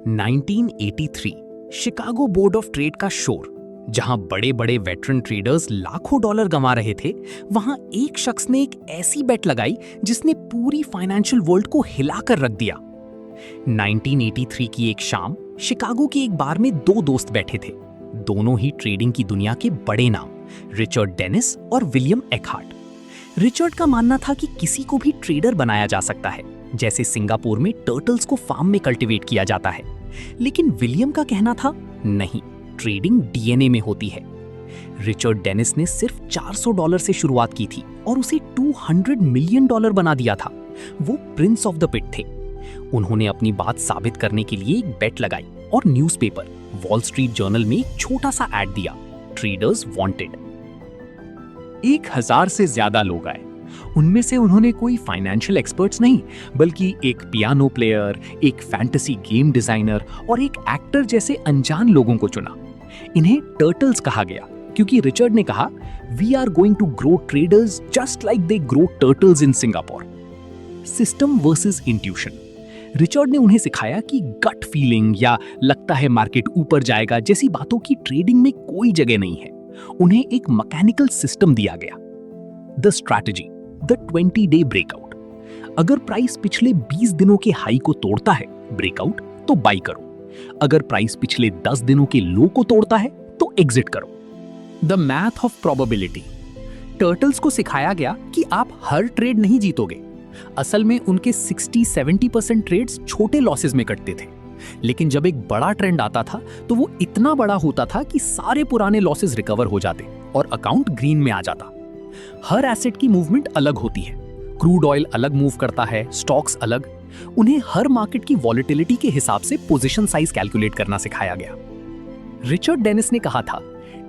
1983 Chicago board of trade का शोर। जहां बड़े बड़े वेटरन ट्रेडर्स लाखों डॉलर गंवा रहे थे, वहां एक शख्स ने एक ऐसी बेट लगाई जिसने पूरी फाइनेंशियल वर्ल्ड को हिलाकर रख दिया। 1983 की एक शाम शिकागो के एक बार में दो दोस्त बैठे थे। दोनों ही ट्रेडिंग की दुनिया के बड़े नाम, रिचर्ड डेनिस और विलियम एकहार्ट। रिचर्ड का मानना था कि किसी को भी ट्रेडर बनाया जा सकता है, जैसे सिंगापुर में टर्टल्स को फार्म में कल्टीवेट किया जाता है। लेकिन विलियम का कहना था, नहीं, ट्रेडिंग डीएनए में होती है। रिचर्ड डेनिस ने सिर्फ $400 से शुरुआत की थी और उसे $200 मिलियन बना दिया था। वो प्रिंस ऑफ द पिट थे। उन्होंने अपनी बात साबित करने के लिए एक बेट लगाई और न्यूज़पेपर वॉल स्ट्रीट जर्नल में एक छोटा सा ऐड दिया, ट्रेडर्स वांटेड। 1000 से ज्यादा लोग आए। उनमें से उन्होंने कोई फाइनेंशियल एक्सपर्ट्स नहीं, बल्कि एक पियानो प्लेयर, एक फैंटेसी गेम डिजाइनर और एक एक्टर जैसे अनजान लोगों को चुना। इन्हें टर्टल्स कहा गया क्योंकि रिचर्ड ने कहा, we are going to grow traders just like they grow turtles in Singapore. System versus intuition. Richard ने उन्हें सिखाया कि गट फीलिंग या लगता है मार्केट ऊपर जाएगा जैसी बातों की ट्रेडिंग में कोई जगह नहीं है। उन्हें एक मैकेनिकल सिस्टम दिया गया। The strategy, the 20-day breakout. अगर प्राइस पिछले 20 दिनों के हाई को तोड़ता है, ब्रेकआउट, तो बाई करो। अगर प्राइस पिछले 10 दिनों के लो को तोड़ता है तो एग्जिट करो। The math of probability. Turtles को सिखाया गया कि आप हर ट्रेड नहीं जीतोगे। असल में उनके 60-70% ट्रेड्स छोटे लॉसेस में कटते थे, लेकिन जब एक बड़ा ट्रेंड आता था तो वो इतना बड़ा होता था कि सारे पुराने लॉसेस रिकवर हो जाते और अकाउंट ग्रीन में आ जाता। हर एसेट की मूवमेंट अलग होती है। क्रूड ऑयल अलग मूव करता है, स्टॉक्स अलग। उन्हें हर मार्केट की वॉलेटिलिटी के हिसाब से पोजीशन साइज कैलकुलेट करना सिखाया गया। रिचर्ड डेनिस ने कहा था,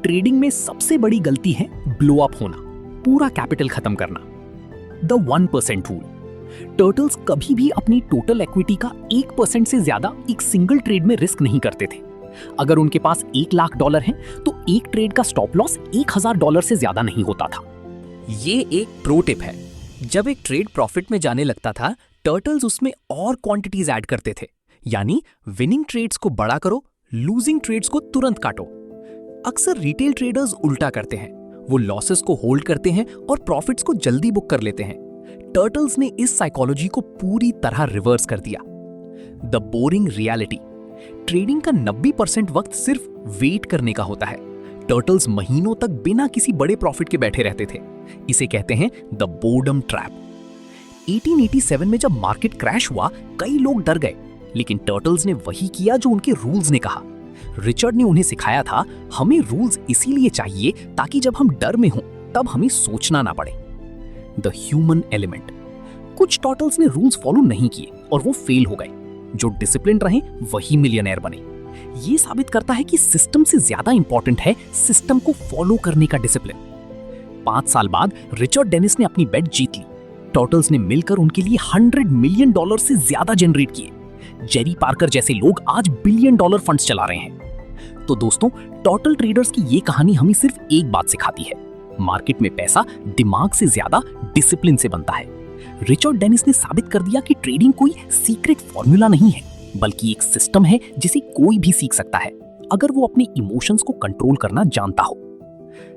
ट्रेडिंग में सबसे बड़ी गलती है ब्लो अप होना, पूरा कैपिटल खत्म करना। The 1% rule. टर्टल्स कभी भी अपनी टोटल इक्विटी का 1% से ज्यादा एक सिंगल ट्रेड में रिस्क नहीं करते थे। अगर उनके पास $1 लाख है तो एक ट्रेड का स्टॉप लॉस $1000 से ज्यादा नहीं होता था। ये एक प्रो टिप है। जब एक ट्रेड प्रॉफिट में जाने लगता था, टर्टल्स उसमें और क्वांटिटीज ऐड करते थे, यानी विनिंग ट्रेड्स को बड़ा करो, लूजिंग ट्रेड्स को तुरंत काटो। अक्सर रिटेल ट्रेडर्स उल्टा करते हैं, वो लॉसेस को होल्ड करते हैं और प्रॉफिट्स को जल्दी बुक कर लेते हैं। टर्टल्स ने इस साइकोलॉजी को पूरी तरह रिवर्स कर दिया। The boring reality. ट्रेडिंग का 90% वक्त सिर्फ वेट करने का होता है। टर्टल्स महीनों तक बिना किसी बड़े प्रॉफिट के बैठे रहते थे। इसे कहते हैं द बोर्डम ट्रैप। 1887 में जब मार्केट क्रैश हुआ, कई लोग डर गए, लेकिन टर्टल्स ने वही किया जो उनके रूल्स ने कहा। रिचर्ड ने उन्हें सिखाया था, हमें रूल्स इसीलिए चाहिए ताकि जब हम डर में हों तब हमें सोचना ना पड़े। The human element. कुछ टर्टल्स ने रूल्स फॉलो नहीं किए और वो फेल हो गए। जो डिसिप्लिन रहे वही मिलियनेयर बने। ये साबित करता है कि सिस्टम से ज्यादा इंपॉर्टेंट है सिस्टम को फॉलो करने का डिसिप्लिन। 5 साल बाद रिचर्ड डेनिस ने अपनी बेट जीत ली। टर्टल्स ने मिलकर उनके लिए $100 मिलियन से ज्यादा जनरेट किए। जेरी पार्कर जैसे लोग आज $1 बिलियन फंड्स चला रहे हैं। तो दोस्तों, टर्टल ट्रेडर्स की ये कहानी हमें सिर्फ एक बात सिखाती है, मार्केट में पैसा दिमाग से ज्यादा डिसिप्लिन से बनता है। रिचर्ड डेनिस ने साबित कर दिया कि ट्रेडिंग कोई सीक्रेट फॉर्मूला नहीं है, बल्कि एक सिस्टम है जिसे कोई भी सीख सकता है, अगर वो अपने इमोशंस को कंट्रोल करना जानता हो।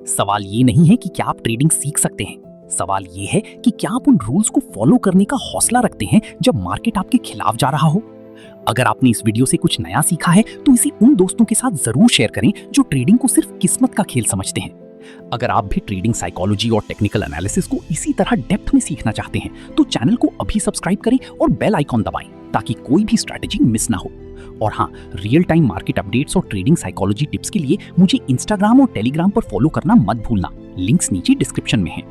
सवाल ये नहीं है कि क्या आप ट्रेडिंग सीख सकते हैं, सवाल ये है कि क्या आप उन रूल्स को फॉलो करने का हौसला रखते हैं जब मार्केट आपके खिलाफ जा रहा हो। अगर आपने इस वीडियो से कुछ नया सीखा है तो इसे उन दोस्तों के साथ जरूर शेयर करें जो ट्रेडिंग को सिर्फ किस्मत का खेल समझते हैं। अगर आप भी ट्रेडिंग साइकोलॉजी और टेक्निकल एनालिसिस को इसी तरह डेप्थ में सीखना चाहते हैं तो चैनल को अभी सब्सक्राइब करें और बेल आइकॉन दबाएं ताकि कोई भी स्ट्रैटेजी मिस ना हो। और हाँ, रियल टाइम मार्केट अपडेट्स और ट्रेडिंग साइकोलॉजी टिप्स के लिए मुझे इंस्टाग्राम और टेलीग्राम पर फॉलो करना मत भूलना। लिंक्स नीचे डिस्क्रिप्शन में हैं।